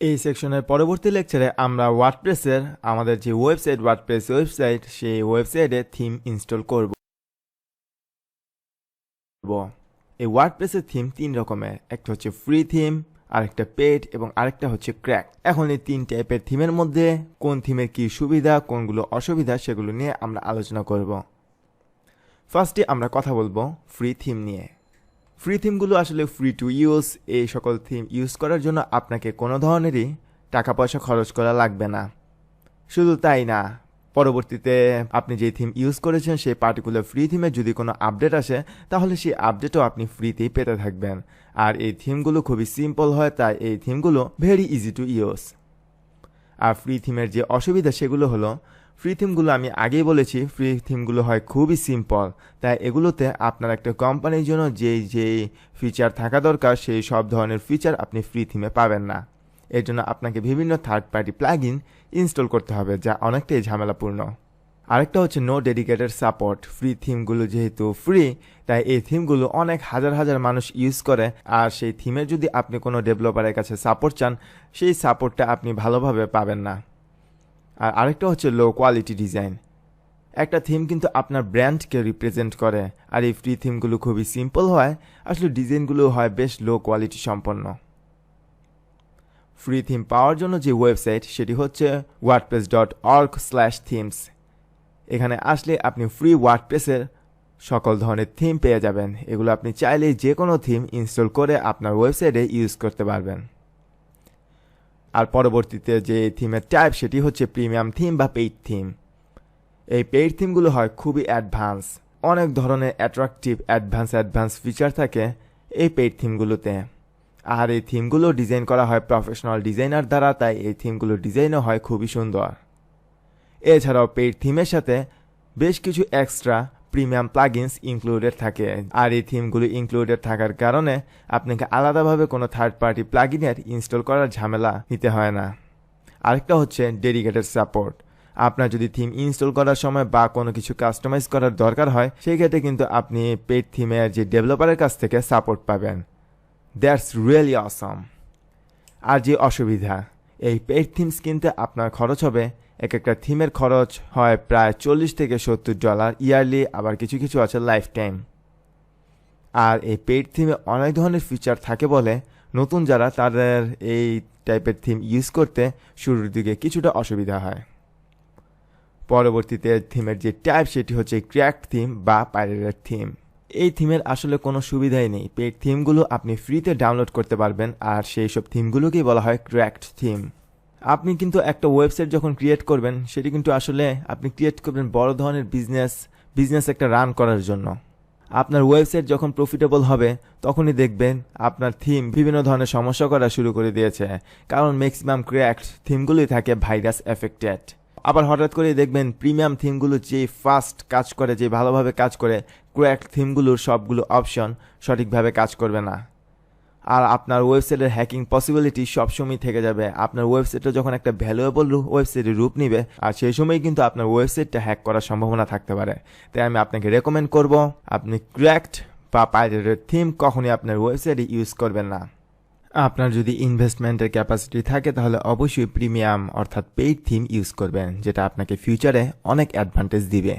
এই সেকশনের পরবর্তী লেকচারে আমরা ওয়ার্ডপ্রেসের আমাদের যে ওয়েবসাইট ওয়ার্ডপ্রেস ওয়েবসাইট সেই ওয়েবসাইটে থিম ইনস্টল করব। এই ওয়ার্ডপ্রেসের থিম তিন রকমের, একটা হচ্ছে ফ্রি থিম, আরেকটা পেড এবং আরেকটা হচ্ছে ক্র্যাক। এখন এই তিন টাইপের থিমের মধ্যে কোন থিমের কি সুবিধা কোনগুলো অসুবিধা সেগুলো নিয়ে আমরা আলোচনা করব। ফার্স্টে আমরা কথা বলবো ফ্রি থিম নিয়ে। ফ্রি থিমগুলো আসলে ফ্রি টু ইউজ। এই সকল থিম ইউজ করার জন্য আপনাকে কোনো ধরনেরই টাকা পয়সা খরচ করা লাগবে না। শুধু তাই না, পরবর্তীতে আপনি যে থিম ইউজ করেছেন সেই পার্টিকুলার ফ্রি থিমে যদি কোনো আপডেট আসে তাহলে সেই আপডেটও আপনি ফ্রিতেই পেতে থাকবেন। আর এই থিমগুলো খুবই সিম্পল হয়, তাই এই থিমগুলো ভেরি ইজি টু ইউজ। আর ফ্রি থিমের যে অসুবিধা সেগুলো হলো, ফ্রি থিমগুলো আমি আগেই বলেছি ফ্রি থিমগুলো হয় খুবই সিম্পল, তাই এগুলোতে আপনার একটা কোম্পানির জন্য যেই ফিচার থাকা দরকার সেই সব ধরনের ফিচার আপনি ফ্রি থিমে পাবেন না। এর জন্য আপনাকে বিভিন্ন থার্ড পার্টি প্লাগইন ইনস্টল করতে হবে, যা অনেকটাই ঝামেলাপূর্ণ। আরেকটা হচ্ছে নো ডেডিকেটেড সাপোর্ট। ফ্রি থিমগুলো যেহেতু ফ্রি, তাই এই থিমগুলো অনেক হাজার হাজার মানুষ ইউজ করে, আর সেই থিমের যদি আপনি কোনো ডেভেলপারের কাছে সাপোর্ট চান সেই সাপোর্টটা আপনি ভালোভাবে পাবেন না। আর আরেকটা হচ্ছে লো কোয়ালিটি ডিজাইন। একটা থিম কিন্তু আপনার ব্র্যান্ডকে রিপ্রেজেন্ট করে, আর এই ফ্রি থিমগুলো খুবই সিম্পল হয়, আসলে ডিজাইনগুলো হয় বেশ লো কোয়ালিটি সম্পন্ন। ফ্রি থিম পাওয়ার জন্য যে ওয়েবসাইট সেটি হচ্ছে wordpress.org/themes। এখানে আসলে আপনি ফ্রি ওয়ার্ডপ্রেসের সকল ধরনের থিম পেয়ে যাবেন। এগুলো আপনি চাইলেই যে কোনো থিম ইনস্টল করে আপনার ওয়েবসাইটে ইউজ করতে পারবেন। আর পরবর্তীতে যে থিমের টাইপ সেটি হচ্ছে প্রিমিয়াম থিম বা পেইড থিম। এই পেইড থিমগুলো হয় খুবই অ্যাডভান্স, অনেক ধরনের অ্যাট্রাকটিভ অ্যাডভান্স ফিচার থাকে এই পেইড থিমগুলোতে। আর এই থিমগুলো ডিজাইন করা হয় প্রফেশনাল ডিজাইনার দ্বারা, তাই এই থিমগুলো ডিজাইনও হয় খুবই সুন্দর। এছাড়াও পেইড থিমের সাথে বেশ কিছু এক্সট্রা প্রিমিয়াম প্লাগইনস ইনক্লুডেড থাকে, আর এই থিমগুলো ইনক্লুডেড থাকার কারণে আপনাকে আলাদাভাবে কোনো থার্ড পার্টি প্লাগইনের ইনস্টল করার ঝামেলা নিতে হয় না। আরেকটা হচ্ছে ডেডিকেটেড সাপোর্ট। আপনার যদি থিম ইনস্টল করার সময় বা কোনো কিছু কাস্টমাইজ করার দরকার হয় সেই ক্ষেত্রে কিন্তু আপনি পেইড থিমের যে ডেভেলপারের কাছ থেকে সাপোর্ট পাবেন। দ্যাটস রিয়েলি অসম। আর যে অসুবিধা, এই পেইড থিমস কিনতে আপনার খরচ হবে, এক একটা থিমের খরচ হয় প্রায় $40 থেকে $70 ইয়ারলি, আবার কিছু কিছু আছে লাইফ টাইম। আর এই পেইড থিমে অনেক ধরনের ফিচার থাকে বলে নতুন যারা তাদের এই টাইপের থিম ইউজ করতে শুরুর দিকে কিছুটা অসুবিধা হয়। পরবর্তীতে থিমের যে টাইপ সেটি হচ্ছে ক্র্যাকড থিম বা পাইরেটেড থিম। এই থিমের আসলে কোনো সুবিধাই নেই। পেইড থিমগুলো আপনি ফ্রিতে ডাউনলোড করতে পারবেন, আর সেই সব থিমগুলোকেই বলা হয় ক্র্যাকড থিম। আপনি কিন্তু একটা ওয়েবসাইট যখন ক্রিয়েট করবেন সেটি কিন্তু আসলে আপনি ক্রিয়েট করবেন বড় ধরনের বিজনেস একটা রান করার জন্য। আপনার ওয়েবসাইট যখন প্রফিটেবল হবে তখনই দেখবেন আপনার থিম বিভিন্ন ধরনের সমস্যা করা শুরু করে দিয়েছে, কারণ ম্যাক্সিমাম ক্র্যাকড থিমগুলোই থাকে ভাইরাস এফেক্টেড। আবার হঠাৎ করে দেখবেন প্রিমিয়াম থিমগুলো যে ফাস্ট কাজ করে, যে ভালোভাবে কাজ করে, ক্র্যাকড থিমগুলোর সবগুলো অপশন সঠিকভাবে কাজ করবে না। আর আপনার ওয়েবসাইটের হ্যাকিং পসিবিলিটি সবসময় থেকে যাবে। আপনার ওয়েবসাইটটা যখন একটা ভ্যালুয়েবল ওয়েবসাইটের রূপ নিবে, আর সেই সময় কিন্তু আপনার ওয়েবসাইটটা হ্যাক করার সম্ভাবনা থাকতে পারে। তাই আমি আপনাকে রেকমেন্ড করব আপনি ক্র্যাকড বা পাইরেটেড থিম কখনই আপনার ওয়েবসাইটে ইউজ করবেন না। আপনার যদি ইনভেস্টমেন্টের ক্যাপাসিটি থাকে তাহলে অবশ্যই প্রিমিয়াম অর্থাৎ পেইড থিম ইউজ করবেন, যেটা আপনাকে ফিউচারে অনেক অ্যাডভান্টেজ দিবে।